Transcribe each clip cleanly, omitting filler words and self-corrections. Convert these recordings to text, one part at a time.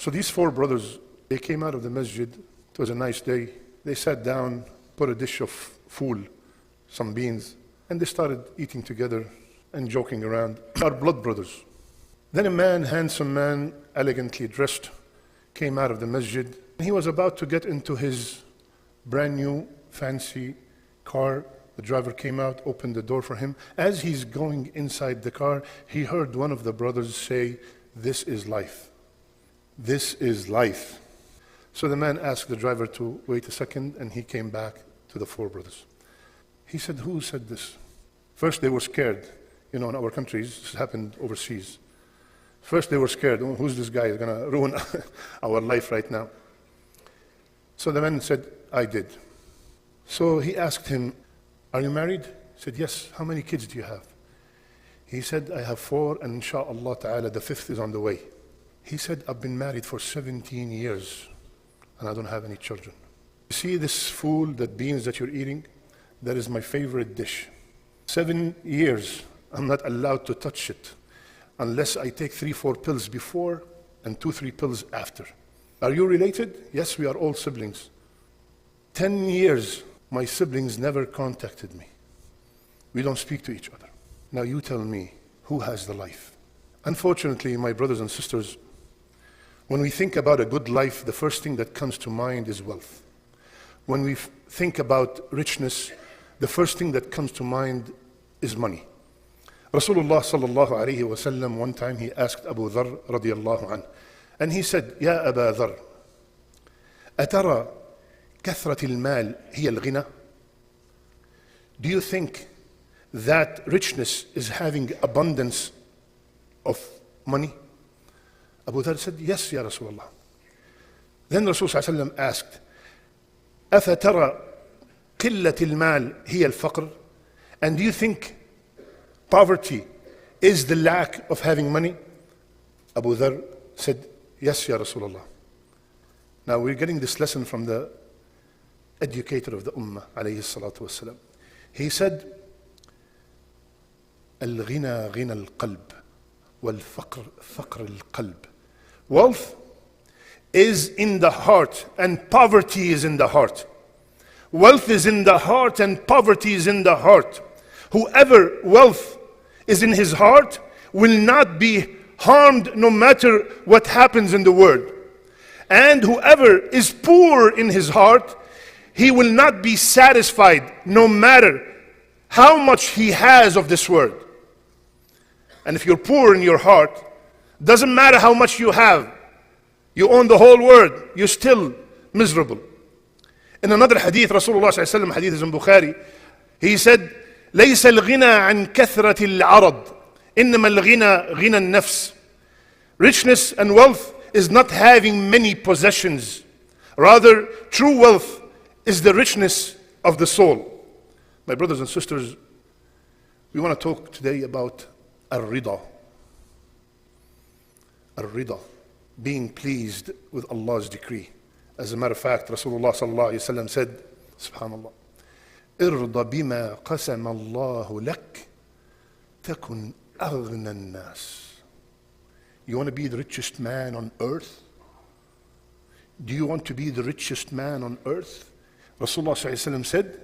So these four brothers, they came out of the masjid. It was a nice day. They sat down, put a dish of fool, some beans, and they started eating together and joking around. Our blood brothers. Then a man, handsome man, elegantly dressed, came out of the masjid. He was about to get into his brand new fancy car. The driver came out, opened the door for him. As he's going inside the car, he heard one of the brothers say, "This is life. This is life." So the man asked the driver to wait a second, and he came back to the four brothers. He said, "Who said this?" First they were scared. You know, in our countries, this happened overseas. First they were scared. "Oh, who's this guy? He's going to ruin our life right now." So the man said, "I did." So he asked him, "Are you married?" He said, "Yes." "How many kids do you have?" He said, "I have 4, and insha'Allah ta'ala, the 5th is on the way." He said, "I've been married for 17 years, and I don't have any children." You see this fool, that beans that you're eating, that is my favorite dish. 7 years, I'm not allowed to touch it unless I take 3-4 pills before and 2-3 pills after. Are you related? Yes, we are all siblings. 10 years, my siblings never contacted me. We don't speak to each other. Now you tell me, who has the life? Unfortunately, my brothers and sisters, when we think about a good life, the first thing that comes to mind is wealth. When we think about richness, the first thing that comes to mind is money. Rasulullah sallallahu alayhi wa sallam, one time he asked Abu Dharr radiyallahu anhu, and he said, "Ya Aba Dharr, atara kathrat al-mal hiya al-ghina?" Do you think that richness is having abundance of money? Abu Dharr said, "Yes, Ya Rasulullah." Then Rasul sallallahu alayhi wa sallam asked, "Afatara qillat al-mal hiya al-faqr?" And do you think poverty is the lack of having money? Abu Dharr said, "Yes, Ya Rasulullah." Now we're getting this lesson from the educator of the Ummah, alayhi salatu wasalam. He said, "Al-ghina ghina al-qalb, wal-faqr faqr al-qalb." Wealth is in the heart, and poverty is in the heart. Wealth is in the heart, and poverty is in the heart. Whoever wealth is in his heart will not be harmed no matter what happens in the world. And whoever is poor in his heart, he will not be satisfied no matter how much he has of this world. And if you're poor in your heart, doesn't matter how much you have, you own the whole world, you're still miserable. In another hadith, Rasulullah sallallahu alaihi wasallam, hadith is in Bukhari, he said, ليس الغنى عن كثرة العرض إنما الغنى غنى النفس. Richness and wealth is not having many possessions. Rather, true wealth is the richness of the soul. My brothers and sisters, we want to talk today about al-rida. Al-rida, being pleased with Allah's decree. As a matter of fact, Rasulullah sallallahu alaihi wasallam said, subhanallah, ارض بما قسم الله لك تكن أغنى الناس. You want to be the richest man on earth? Do you want to be the richest man on earth? Rasulullah sallallahu alaihi wasallam said,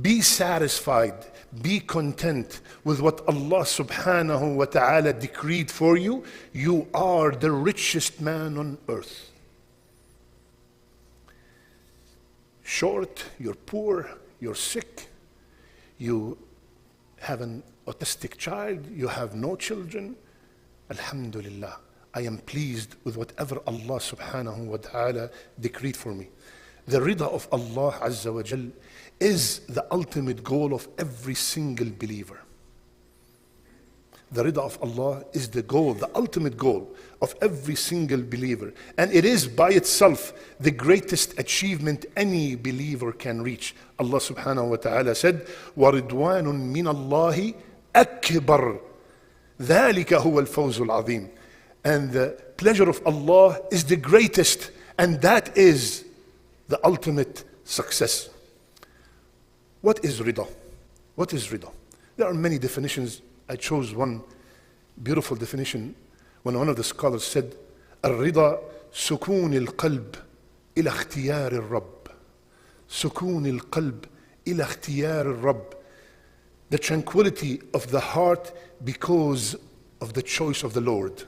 be satisfied, be content with what Allah subhanahu wa ta'ala decreed for you. You are the richest man on earth. Short, you're poor, you're sick, you have an autistic child, you have no children. Alhamdulillah, I am pleased with whatever Allah subhanahu wa ta'ala decreed for me. The rida of Allah Azza wa Jal is the ultimate goal of every single believer. The rida of Allah is the goal, the ultimate goal of every single believer. And it is by itself the greatest achievement any believer can reach. Allah subhanahu wa ta'ala said, وَرِضْوَانٌ مِّنَ اللَّهِ أَكْبَرٌ ذَلِكَ هُوَ الْفَوْزُ الْعَظِيمُ. And the pleasure of Allah is the greatest, and that is the ultimate success. What is rida? What is rida? There are many definitions. I chose one beautiful definition when one of the scholars said, الرضا سكون القلب إلى اختيار الرب. سكون القلب إلى اختيار الرب. The tranquility of the heart because of the choice of the Lord.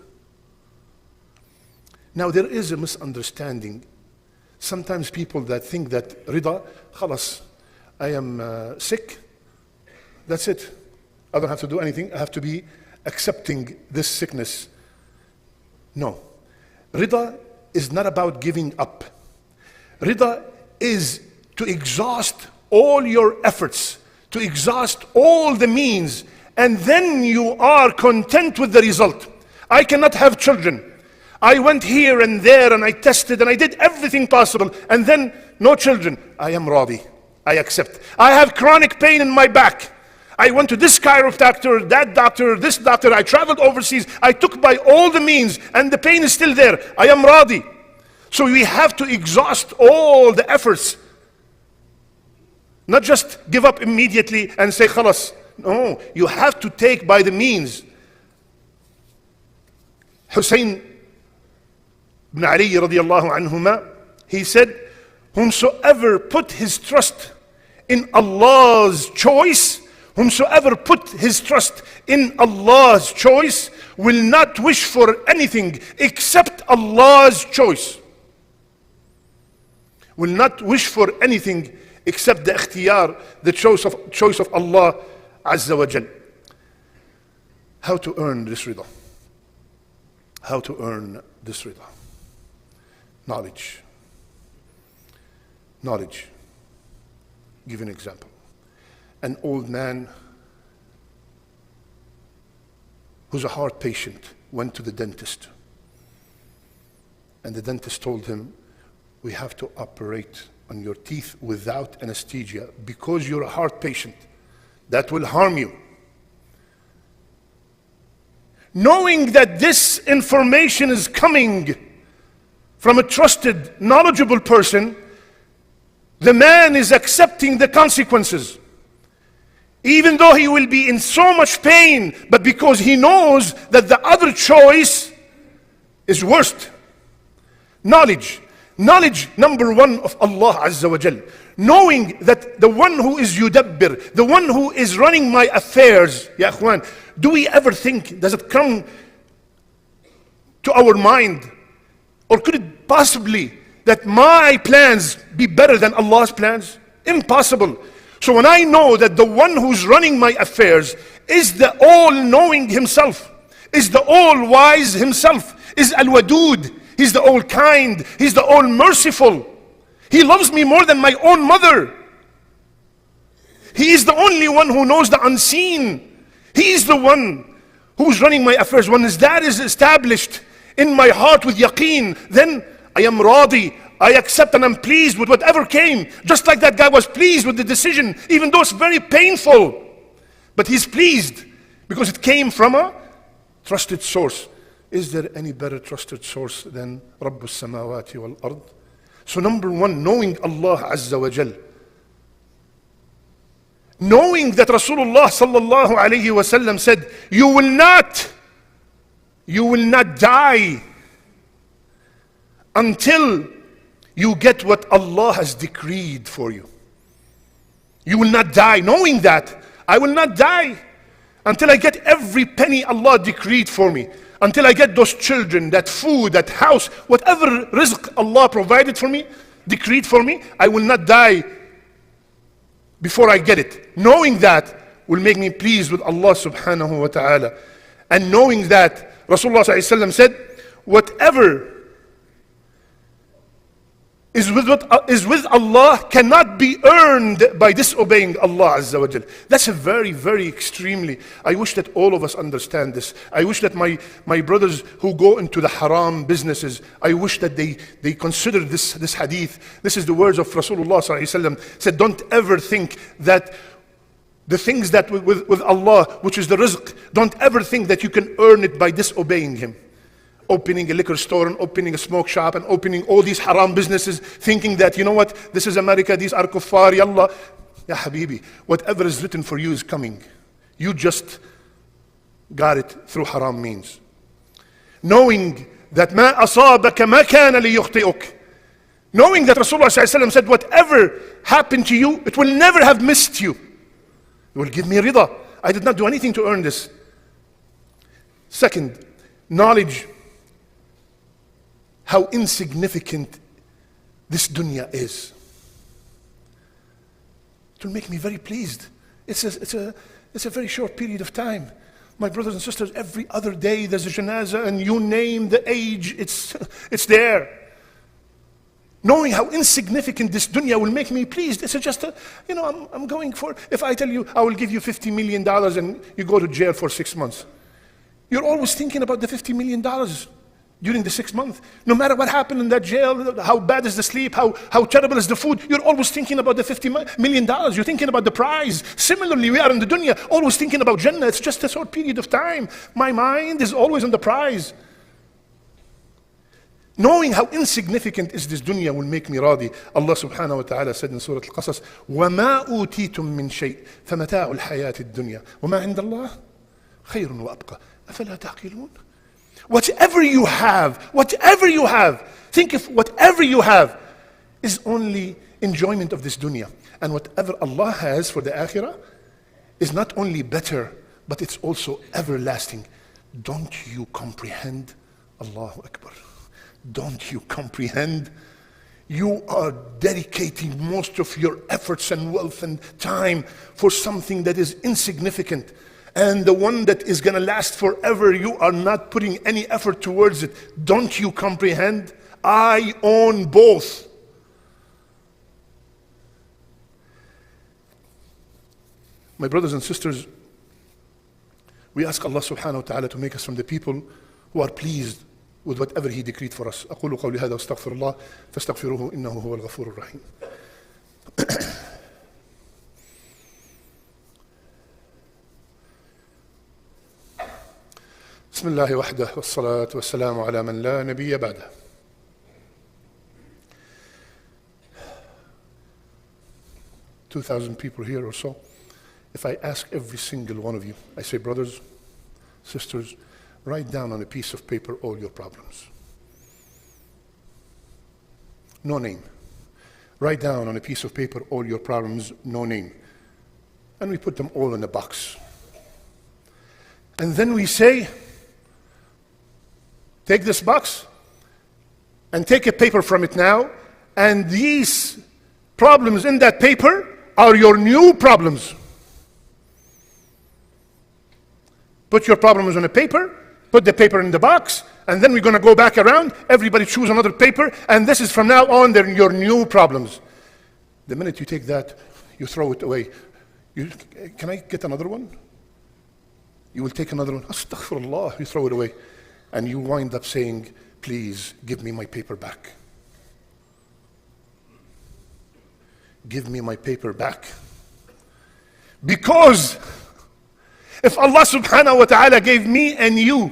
Now there is a misunderstanding. Sometimes people that think that rida, خلاص, I am sick, that's it. I don't have to do anything, I have to be accepting this sickness. No. Rida is not about giving up. Rida is to exhaust all your efforts, to exhaust all the means, and then you are content with the result. I cannot have children. I went here and there and I tested and I did everything possible, and then no children. I am radi. I accept. I have chronic pain in my back. I went to this chiropractor, that doctor, this doctor. I traveled overseas. I took by all the means and the pain is still there. I am radi. So we have to exhaust all the efforts. Not just give up immediately and say khalas. No, you have to take by the means. Hussein ibn Ali radiallahu anhuma, he said, whomsoever put his trust in Allah's choice, whomsoever put his trust in Allah's choice will not wish for anything except Allah's choice. Will not wish for anything except the ikhtiyar, the choice of Allah Azza wa Jal. How to earn this rida? How to earn this rida? Knowledge. Knowledge. Give an example. An old man who's a heart patient went to the dentist. And the dentist told him, we have to operate on your teeth without anesthesia because you're a heart patient. That will harm you. Knowing that this information is coming from a trusted, knowledgeable person, the man is accepting the consequences. Even though he will be in so much pain, but because he knows that the other choice is worst. Knowledge. Knowledge, number one, of Allah Azza wa Jal. Knowing that the one who is yudabbir, the one who is running my affairs, ya akhwan, do we ever think, does it come to our mind, or could it possibly that my plans be better than Allah's plans? Impossible. So when I know that the one who's running my affairs is the all-knowing himself, is the all-wise himself, is al-wadud, he's the all-kind, he's the all-merciful. He loves me more than my own mother. He is the only one who knows the unseen. He is the one who's running my affairs. When that is established in my heart with yaqeen, then I am radi. I accept and I'm pleased with whatever came. Just like that guy was pleased with the decision, even though it's very painful. But he's pleased because it came from a trusted source. Is there any better trusted source than Rabbus Samawati wal Ard? So number one, knowing Allah Azza wa Jal. Knowing that Rasulullah sallallahu alayhi wa sallam said, you will not die until you get what Allah has decreed for you. You will not die. Knowing that, I will not die until I get every penny Allah decreed for me. Until I get those children, that food, that house, whatever rizq Allah provided for me, decreed for me, I will not die before I get it. Knowing that will make me pleased with Allah subhanahu wa ta'ala. And knowing that Rasulullah sallallahu alayhi wa sallam said, whatever is with Allah cannot be earned by disobeying Allah Azza wa Jal. That's a very, very extremely, I wish that all of us understand this. I wish that my brothers who go into the haram businesses, I wish that they consider this hadith. This is the words of Rasulullah sallallahu alaihi wasallam. Said, don't ever think that the things that with Allah, which is the rizq, don't ever think that you can earn it by disobeying Him. Opening a liquor store and opening a smoke shop and opening all these haram businesses, thinking that, you know what, this is America, these are kuffar, yallah. Ya habibi, whatever is written for you is coming. You just got it through haram means. Knowing that ما أصابك ما كان ليخطئك. Knowing that Rasulullah ﷺ said, whatever happened to you, it will never have missed you. It will give me rida. I did not do anything to earn this. Second, knowledge how insignificant this dunya is. It will make me very pleased. It's a very short period of time. My brothers and sisters, every other day there's a janazah, and you name the age, it's there. Knowing how insignificant this dunya will make me pleased. It's just I'm going for, if I tell you I will give you $50 million and you go to jail for 6 months, you're always thinking about the $50 million during the 6 months. No matter what happened in that jail, how bad is the sleep, how terrible is the food, you're always thinking about the $50 million. You're thinking about the prize. Similarly, we are in the dunya, always thinking about Jannah. It's just a short period of time. My mind is always on the prize. Knowing how insignificant is this dunya will make me radi. Allah subhanahu wa ta'ala said in Surah Al-Qasas, وَمَا أُوتِيتُم مِّن شَيْءٍ فَمَتَاعُ الْحَيَاةِ الدُّنْيَا وَمَا عِندَ اللَّهِ خَيْرٌ وَأَبْقَى أَفَلَا تَعْقِلُونَ. Whatever you have, think if whatever you have is only enjoyment of this dunya. And whatever Allah has for the akhirah is not only better, but it's also everlasting. Don't you comprehend? Allahu Akbar. Don't you comprehend? You are dedicating most of your efforts and wealth and time for something that is insignificant. And the one that is going to last forever, you are not putting any effort towards it. Don't you comprehend? I own both. My brothers and sisters, we ask Allah subhanahu wa ta'ala to make us from the people who are pleased with whatever He decreed for us. أقول قولي هذا واستغفر الله فاستغفروه إنه هو الغفور الرحيم. بسم الله وحده والصلاة والسلام على من لا نبي بعده. $2,000 people here or so. If I ask every single one of you, I say, brothers, sisters, write down on a piece of paper all your problems. No name. Write down on a piece of paper all your problems, no name. And we put them all in a box. And then we say, take this box and take a paper from it now, and these problems in that paper are your new problems. Put your problems on a paper, put the paper in the box, and then we're going to go back around. Everybody choose another paper, and this is from now on your new problems. The minute you take that, you throw it away. Can I get another one? You will take another one. Astaghfirullah, you throw it away. And you wind up saying, please give me my paper back. Give me my paper back. Because if Allah subhanahu wa ta'ala gave me and you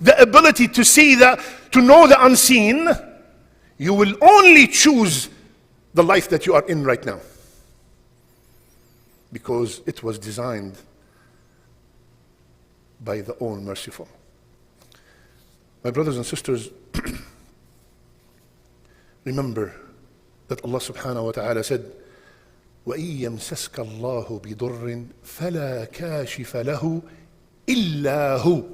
the ability to see to know the unseen, you will only choose the life that you are in right now. Because it was designed by the All Merciful. My brothers and sisters, remember that Allah subhanahu wa ta'ala said, وَإِن يَمْسَسْكَ اللَّهُ بِضُرٍّ فَلَا كَاشِفَ لَهُ إِلَّا هُ.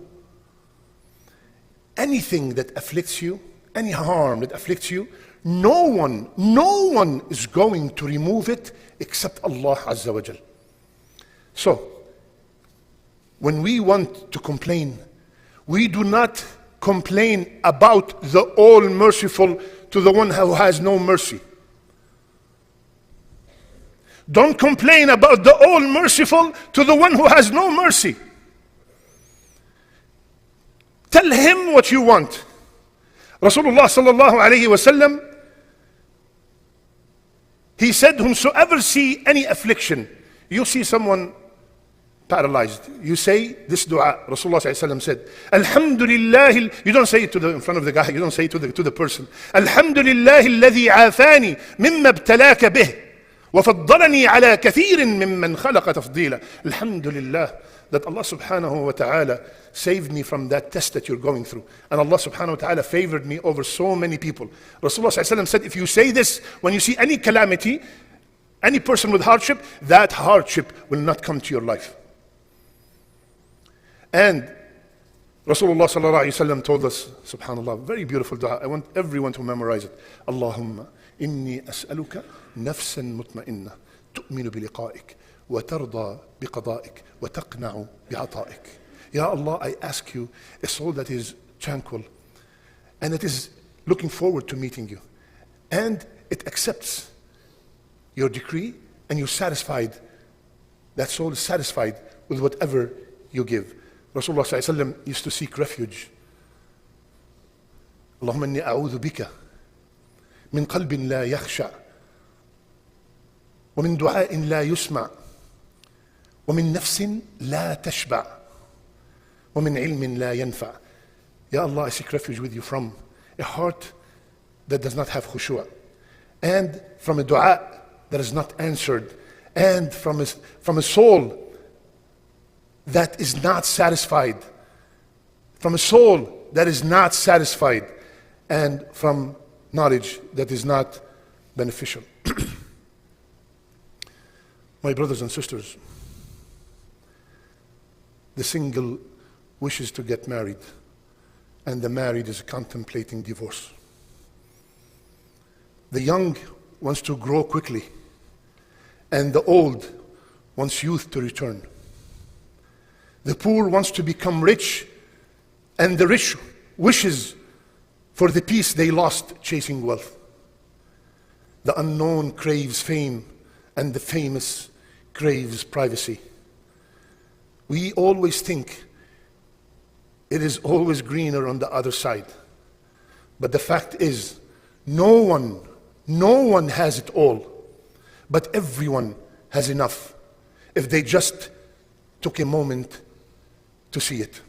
Anything that afflicts you, any harm that afflicts you, no one is going to remove it except Allah Azza wa Jal. So, when we want to complain, we do not complain about the All-Merciful to the one who has no mercy. Don't complain about the All-Merciful to the one who has no mercy. Tell him what you want. Rasulullah sallallahu alayhi wa sallam, he said, whomsoever see any affliction, you see someone paralyzed, you say this dua. Rasulullah sallallahu alayhi wa sallam said, Alhamdulillah, you don't say it in front of the guy, you don't say it to the person. Alhamdulillah alladhi afani mimma ibtalaka bih. وفضلني على كثير ممن خلق تفضيلا. Alhamdulillah, that Allah subhanahu wa ta'ala saved me from that test that you're going through. And Allah subhanahu wa ta'ala favored me over so many people. Rasulullah sallallahu alaihi wasallam said, if you say this when you see any calamity, any person with hardship, that hardship will not come to your life. And Rasulullah sallallahu alaihi wasallam told us, subhanallah, very beautiful dua. I want everyone to memorize it. Allahumma inni as'aluka nafsan mutma'inna tu'minu biliqa'ik wa tarda biqada'ik wa taqna'u bi'ata'ik. Ya Allah, I ask you a soul that is tranquil and it is looking forward to meeting you, and it accepts your decree, and you're satisfied. That soul is satisfied with whatever you give. Rasulullah sallallahu alaihi wasallam used to seek refuge. Allahumma inni a'udhu bika min qalbin la yakhsha wa min du'a'in la yusma' wa min nafsin la tashba' wa min ilmin la yanfa'. Ya Allah, I seek refuge with you from a heart that does not have khushu', and from a dua that is not answered, and from a soul that is not satisfied, from a soul that is not satisfied, and from knowledge that is not beneficial. My brothers and sisters, the single wishes to get married, and the married is contemplating divorce. The young wants to grow quickly, and the old wants youth to return. The poor wants to become rich, and the rich wishes for the peace they lost chasing wealth. The unknown craves fame, and the famous craves privacy. We always think it is always greener on the other side. But the fact is, no one has it all, but everyone has enough if they just took a moment to see it.